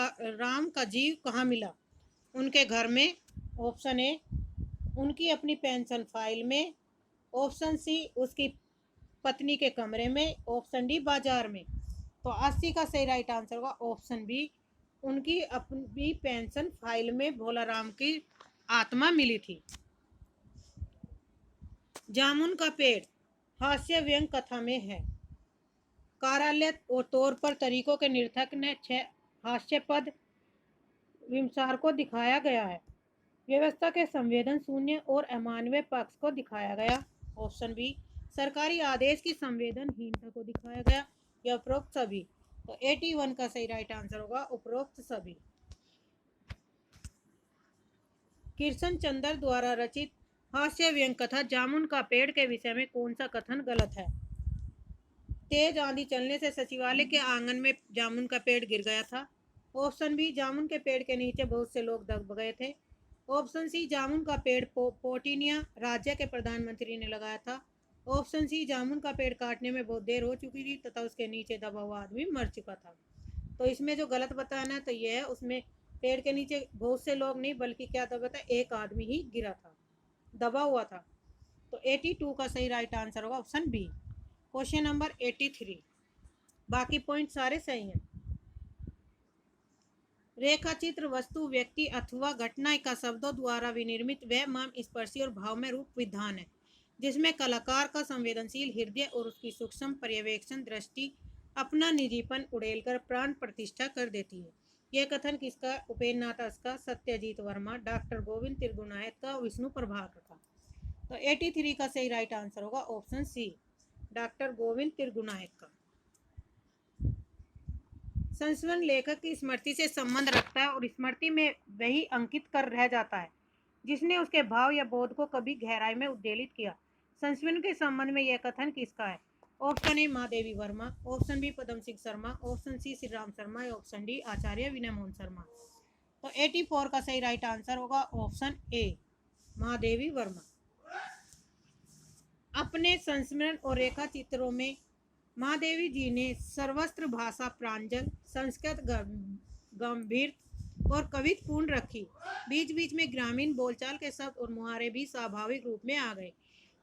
का जीव कहाँ मिला? उनके घर में। ऑप्शन ए उनकी अपनी पेंशन फाइल में। ऑप्शन सी उसकी पत्नी के कमरे में। ऑप्शन डी बाजार में। तो 80 का सही राइट आंसर होगा ऑप्शन बी उनकी अपनी पेंशन फाइल में भोला राम की आत्मा मिली थी। जामुन का पेड़ हास्य व्यंग कथा में है। कार्यालय और तौर पर तरीकों के निरर्थक ने 6 हास्यपद विमर्शार को दिखाया गया है। व्यवस्था के संवेदन शून्य और अमानवीय पक्ष को दिखाया गया। ऑप्शन बी सरकारी आदेश की संवेदनहीनता को दिखाया गया या उपरोक्त सभी। तो 81 का सही राइट आंसर होगा उपरोक्त सभी। किशन चंद्र द्वारा रचित हास्य व्यंग कथा जामुन का पेड़ के विषय में कौन सा कथन गलत है? तेज आंधी चलने से सचिवालय के आंगन में जामुन का पेड़ गिर गया था। ऑप्शन बी जामुन के पेड़ के नीचे बहुत से लोग दब गए थे। ऑप्शन सी जामुन का पेड़ पोर्टिनिया राज्य के प्रधानमंत्री ने लगाया था। ऑप्शन सी जामुन का पेड़ काटने में बहुत देर हो चुकी थी तथा उसके नीचे दबा हुआ आदमी मर चुका था। तो इसमें जो गलत बताना है तो यह है उसमें पेड़ के नीचे बहुत से लोग नहीं बल्कि क्या दबा था, एक आदमी ही गिरा था, दबा हुआ था। तो 82 का सही राइट आंसर होगा ऑप्शन बी। क्वेश्चन नंबर 83, बाकी पॉइंट सारे सही हैं। रेखा चित्र वस्तु, व्यक्ति अथवा घटना का शब्दों द्वारा विनिर्मित वह मर्म स्पर्शी और भावमय रूप विधान है जिसमें कलाकार का संवेदनशील हृदय और उसकी सूक्ष्म पर्यवेक्षण दृष्टि अपना निजीपन उड़ेलकर प्राण प्रतिष्ठा कर देती है। यह कथन किसका? उपेन्द्र नाथ का, सत्यजीत वर्मा, डॉक्टर गोविंद त्रिगुणायत का, विष्णु प्रभाकर का। तो 83 का सही राइट आंसर होगा option C, doctor Govind Trigunayat का। संस्मरण लेखक की स्मृति से संबंध रखता है और स्मृति में वही अंकित कर रह जाता है जिसने उसके भाव या बोध को कभी गहराई में उद्वेलित किया। संस्मरण के संबंध में यह कथन किसका है? Option A Mahadevi Verma, option B Padam Singh Sharma, option C Shri Ram Sharma, option D Acharya Vinay Mohan Sharma. तो 84 का सही राइट आंसर होगा ऑप्शन ए, महादेवी वर्मा। अपने संस्मरण और रेखा चित्रों में महादेवी जी ने सर्वस्त्र भाषा प्रांजल, संस्कृत गंभीर और कवितापूर्ण रखी। बीच बीच में ग्रामीण बोलचाल के शब्द और मुहारे भी स्वाभाविक रूप में आ गए।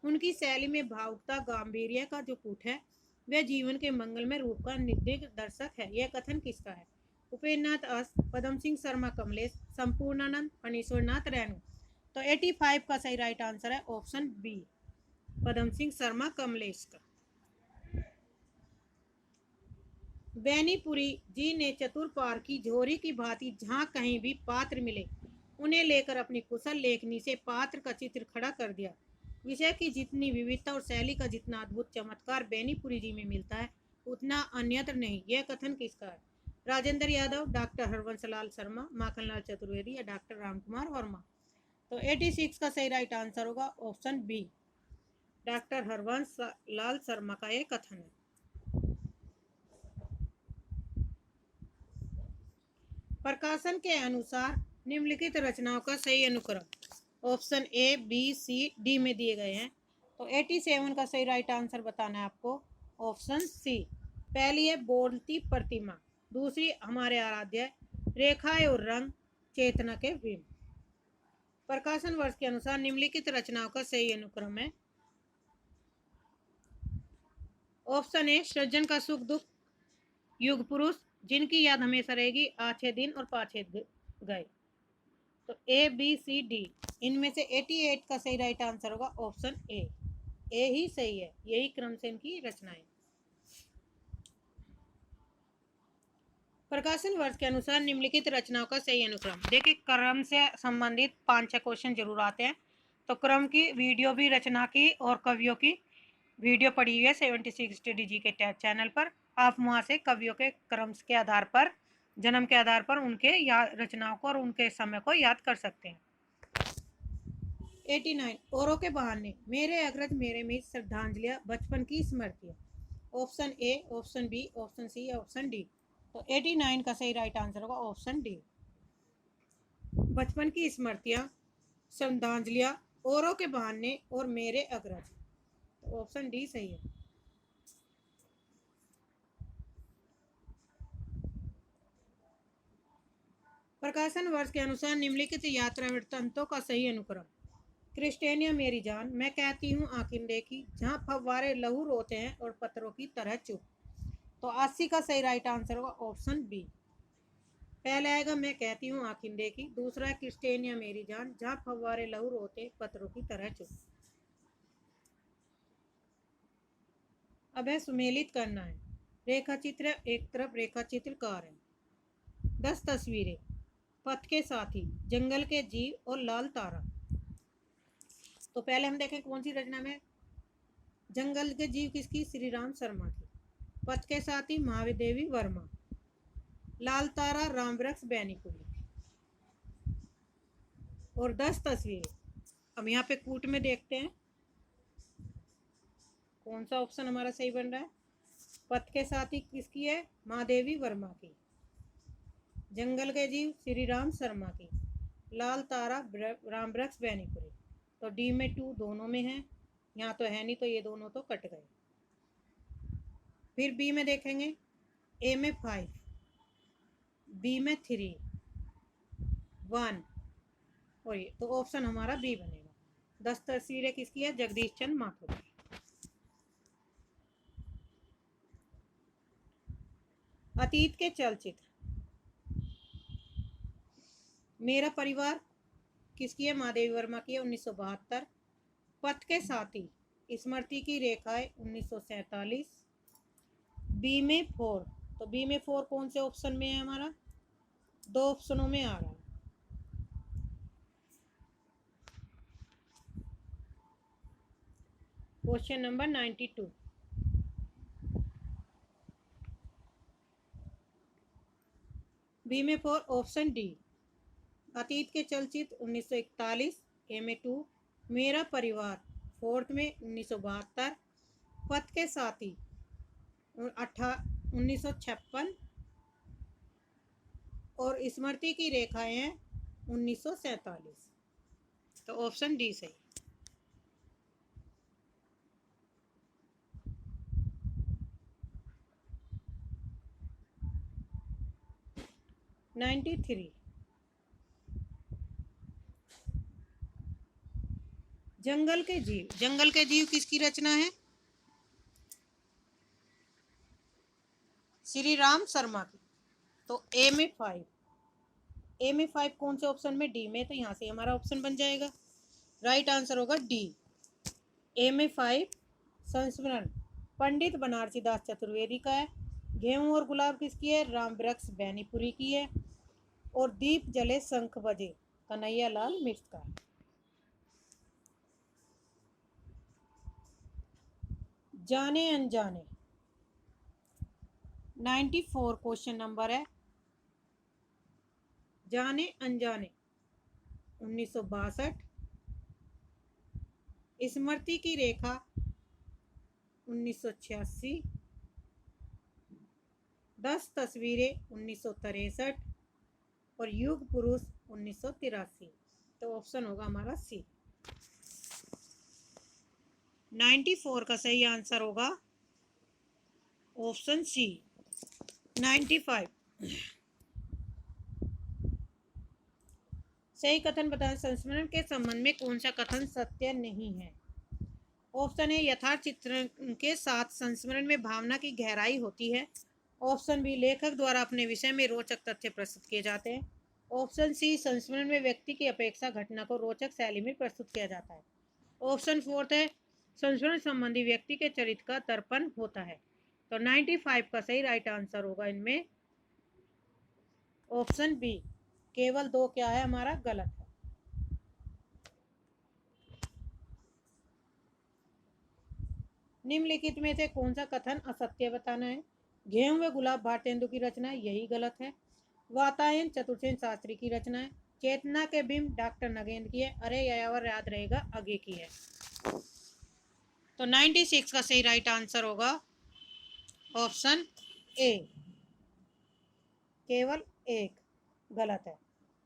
उनकी शैली में भावुकता, गांभीर्य का जो कूट है वह जीवन के मंगलमय रूप का निर्दिष्ट दर्शक है। यह कथन किसका है? उपेन्द्र नाथ अस, पदम सिंह शर्मा कमलेश, संपूर्णानंद, फणीश्वर नाथ रैणु। तो 85 का सही राइट आंसर है ऑप्शन बी, पदम सिंह शर्मा कमलेश का। बेनीपुरी जी ने चतुरपार की झोरी की भांति जहाँ कहीं भी पात्र मिले उन्हें लेकर अपनी कुशल लेखनी से पात्र का चित्र खड़ा कर दिया। विषय की जितनी विविधता और शैली का जितना अद्भुत चमत्कार बेनीपुरी जी में मिलता है उतना अन्यत्र नहीं। यह कथन किसका है? राजेंद्र यादव, डॉक्टर हरवंशलाल शर्मा, माखनलाल चतुर्वेदी या डॉक्टर रामकुमार वर्मा। तो 86 का सही राइट आंसर होगा option B, doctor Harvansh Lal Sharma का यह कथन है। प्रकाशन के अनुसार निम्नलिखित रचनाओं का सही अनुक्रम option A, B, C, D में दिए गए हैं। तो 87 का सही राइट आंसर बताना है आपको ऑप्शन सी। पहली है बोलती प्रतिमा, दूसरी हमारे आराध्य रेखाएं और रंग, चेतना के बिंब। प्रकाशन वर्ष के अनुसार निम्नलिखित रचनाओं का सही अनुक्रम है ऑप्शन ए, सृजन का सुख दुख, युग पुरुष, जिनकी याद हमेशा रहेगी, आछे दिन और पाछे गए। तो ए, बी, सी, डी, इनमें से 88 का सही राइट आंसर होगा ऑप्शन ए। ए ही सही है, यही क्रम से इनकी रचनाएं। प्रकाशन वर्ष के अनुसार निम्नलिखित रचनाओं का सही अनुक्रम। देखिए क्रम से संबंधित 5-6 क्वेश्चन जरूर आते हैं, तो क्रम की वीडियो भी रचना की और कवियों की वीडियो पड़ी हुई है 76 स्टडी जी के चैनल पर। आप वहाँ से कवियों के क्रम के आधार पर, जन्म के आधार पर उनके रचनाओं को और उनके समय को याद कर सकते हैं। 89 औरों के बहाने, मेरे अग्रज मेरे में श्रद्धांजलियां, बचपन की स्मृतियां। Option A, option B, option C, option D. तो 89 का सही राइट आंसर होगा ऑप्शन डी, बचपन की स्मृतियां, श्रद्धांजलियां, औरों के बहाने और मेरे अग्रज। तो ऑप्शन डी सही है। प्रकाशन वर्ष के अनुसार निम्नलिखित यात्रा वृत्तांतों का सही अनुक्रम। क्रिस्टेनिया मेरी जान, मैं कहती हूँ आंखें देखी, जहाँ फव्वारे लहू रोते हैं और पत्थरों की तरह चुप। तो 80 का सही राइट आंसर होगा ऑप्शन बी। पहले आएगा मैं कहती हूँ आंखें देखी, दूसरा है क्रिस्टेनिया मेरी जान, जहाँ फव्वारे लहू रोते पत्थरों की तरह चुप। अब है सुमेलित करना है। रेखा चित्र, एक तरफ रेखा चित्रकार है। 10 तस्वीरें, पथ के साथी, जंगल के जीव और लाल तारा। तो पहले हम देखें कौन सी रचना में। जंगल के जीव किसकी? श्री राम शर्मा की। पथ के साथी महादेवी वर्मा। लाल तारा रामवृक्ष बेनीपुरी। और 10 तस्वीरें। अब यहाँ पे कूट में देखते हैं कौन सा ऑप्शन हमारा सही बन रहा है। पथ के साथी किसकी है? महादेवी वर्मा की। जंगल के जीव श्री राम शर्मा की। लाल तारा रामवृक्ष बेनीपुरी। तो डी में 2 दोनों में है, यहाँ तो है नहीं, तो ये दोनों तो कट गए। फिर बी में देखेंगे, ए में 5, बी में 3, 1 और ये, तो ऑप्शन हमारा बी बनेगा। 10 तस्वीरें किसकी है? जगदीश चंद्र माथुर की। अतीत के चलचित्र, मेरा परिवार किसकी है? महादेवी वर्मा की है, 1972। पथ के साथी, स्मृति की रेखाएं, 1947। बी में 4, तो बी में 4 कौन से ऑप्शन में है हमारा? 2 ऑप्शनों में आ रहा है। क्वेश्चन नंबर 92, बी में 4 ऑप्शन डी। अतीत के चलचित्र 1941, ए में 2। मेरा परिवार 4th में 1972। पथ के साथी 1956 और स्मृति की रेखाएं हैं 1947। तो ऑप्शन डी सही। 93, जंगल के जीव। जंगल के जीव किसकी रचना है? श्री राम शर्मा की। तो ए में 5, ए में 5 कौन से ऑप्शन में? डी में। तो यहाँ से हमारा ऑप्शन बन जाएगा, राइट आंसर होगा डी। ए में 5 संस्मरण पंडित बनारसी दास चतुर्वेदी का है। गेहूं और गुलाब किसकी है? राम वृक्ष बैनीपुरी की है। और दीप जले शंख बजे कन्हैया लाल मिश्र का है। जाने अनजाने 94 क्वेश्चन नंबर है। जाने अनजाने 1962। स्मृति की रेखा 1986। 10 तस्वीरें 1963 और युग पुरुष 1983। तो ऑप्शन होगा हमारा सी। 94 का सही आंसर होगा ऑप्शन सी। 95, सही कथन बताएं। संस्मरण के संबंध में कौन सा कथन सत्य नहीं है? ऑप्शन ए, यथार्थ चित्रण के साथ संस्मरण में भावना की गहराई होती है। ऑप्शन बी, लेखक द्वारा अपने विषय में रोचक तथ्य प्रस्तुत किए जाते हैं। ऑप्शन सी, संस्मरण में व्यक्ति की अपेक्षा घटना को रोचक शैली में प्रस्तुत किया जाता है। ऑप्शन 4 है, संस्मरण संबंधी व्यक्ति के चरित्र का दर्पण होता है। तो 95 का सही राइट आंसर होगा इनमें ऑप्शन बी। केवल 2 क्या है हमारा? गलत है। निम्नलिखित में से कौन सा कथन असत्य बताना है? गेहूं व गुलाब भारतेंदु की रचना है, यही गलत है। वातायन चतुर्सेन शास्त्री की रचना है। चेतना के बिंब डॉक्टर नगेंद्र की है। अरे यावर याद रहेगा आगे की है। तो 96 का सही राइट आंसर होगा ऑप्शन ए। केवल एक गलत है,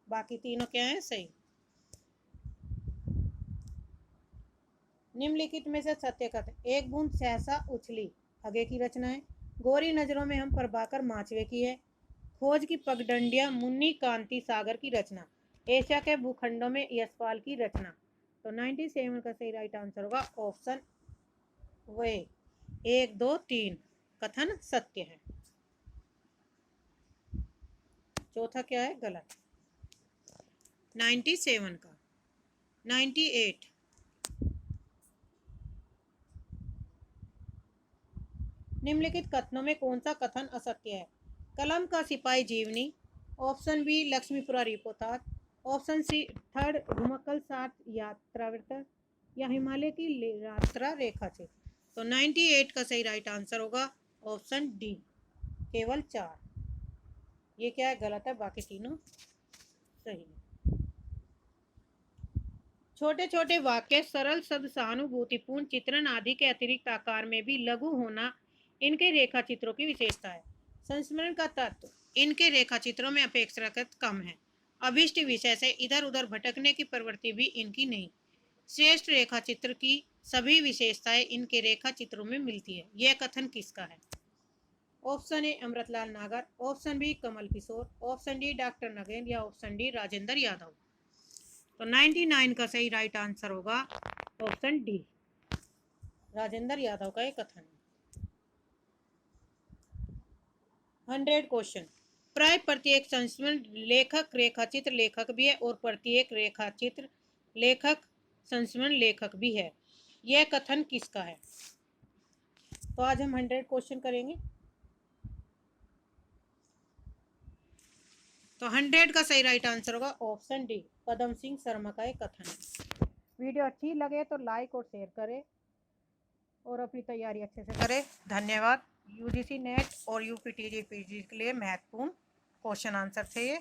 बाकी तीनों क्या है? सही। निम्नलिखित में से सत्य कथन, एक बूंद सहसा उछली आगे की रचना है। गोरी नजरों में हम प्रभाकर माचवे की है। खोज की पगडंडियां मुन्नी कांति सागर की रचना। एशिया के भूखंडों में यशपाल की रचना। तो 97 का सही राइट आंसर होगा ऑप्शन वे 1, 2, 3 कथन सत्य है। चौथा क्या है? गलत। 97 का 98, निम्नलिखित कथनों में कौन सा कथन असत्य है? कलम का सिपाही जीवनी। Option B, Laxmipura reportage. Option C, third घुमक्कल साथ यात्रावृत्त या हिमालय की यात्रा रेखा चित्र। तो 98 का सही राइट आंसर होगा ऑप्शन डी, केवल 4। ये क्या है? गलत है, बाकी तीनों सही है। छोटे छोटे वाक्य, सरल शब्द, सहानुभूतिपूर्ण चित्रण आदि के अतिरिक्त आकार में भी लघु होना इनके रेखा चित्रों की विशेषता है। संस्मरण का तत्व इनके रेखा चित्रों में अपेक्षाकृत कम है। अभिष्ट विषय से इधर उधर भटकने की प्रवृत्ति भी इनकी नहीं। श्रेष्ठ रेखा चित्र की सभी विशेषताएं इनके रेखा चित्रों में मिलती है। यह कथन किसका है? ऑप्शन ए, अमृतलाल नागर। Option B, Kamal Kishore. Option D, doctor Nagendra या ऑप्शन डी, राजेंद्र यादव। तो 99 का सही राइट आंसर होगा ऑप्शन डी, राजेंद्र यादव का एक कथन है। 100 क्वेश्चन। प्राय प्रत्येक संस्मरण लेखक रेखाचित्र लेखक भी है और प्रत्येक रेखाचित्र लेखक संस्मरण लेखक भी है। यह कथन किसका है? तो आज हम 100 क्वेश्चन करेंगे। तो 100 का सही राइट आंसर होगा ऑप्शन डी, पदम सिंह शर्मा का एक कथन है। वीडियो अच्छी लगे तो लाइक और शेयर करें और अपनी तैयारी अच्छे से करें। धन्यवाद। यूजीसी नेट और यूपीटीजीपीजी के लिए महत्वपूर्ण क्वेश्चन आंसर थे ये।